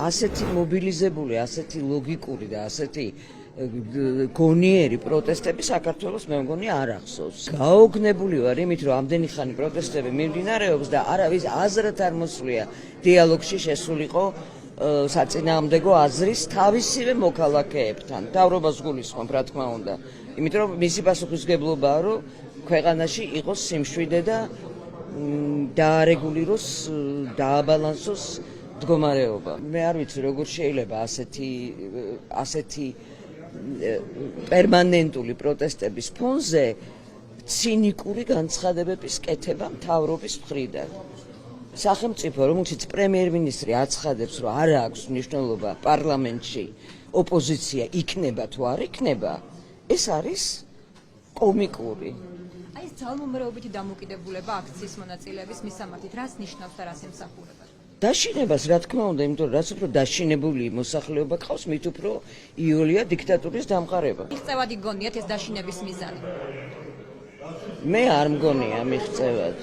ასეთი მობილიზებული, ასეთი ლოგიკური და ასეთი გონიერი პროტესტები საქართველოს მე მგონი არ ახსოვს. გაოგნებული ვარ იმით, რომ ამდენი ხანი პროტესტები მიმდინარეობს და არავის აზრად არ მოსვლია დიალოგში შესულიყო საწინააღმდეგო აზრის თავისივე მოქალაქეებთან. მთავრობას გულისხმობ, რა თქმა უნდა. იმიტომ რომ მისი პასუხისმგებლობაა, რომ ქვეყანაში იყოს სიმშვიდე და დაარეგულიროს, დააბალანსოს მდგომარეობა. მე არ ვიცი, როგორ შეიძლება ასეთი პერმანენტული პროტესტების ფონზე ცინიკური განცხადებების კეთება მთავრობის მხრიდან. სახელმწიფო, რომელშიც პრემიერ-მინისტრი აცხადებს, რომ არ აქვს მნიშვნელობა პარლამენტში ოპოზიცია იქნება თუ არ იქნება, ეს არის კომიკური. აი ეს ძალმომრეობითი დამოკიდებულება აქციის მონაწილეების მისამართით რას ნიშნავს და რას ემსახურება? დაშინებას, რა თქმა უნდა, იმიტომ რომ რაც უფრო დაშინებული მოსახლეობა გყავს, მით უფრო იოლია დიქტატურის დამყარება. მიღწევადი გონიათ ეს დაშინების მიზანი? მე არ მგონია მიღწევად.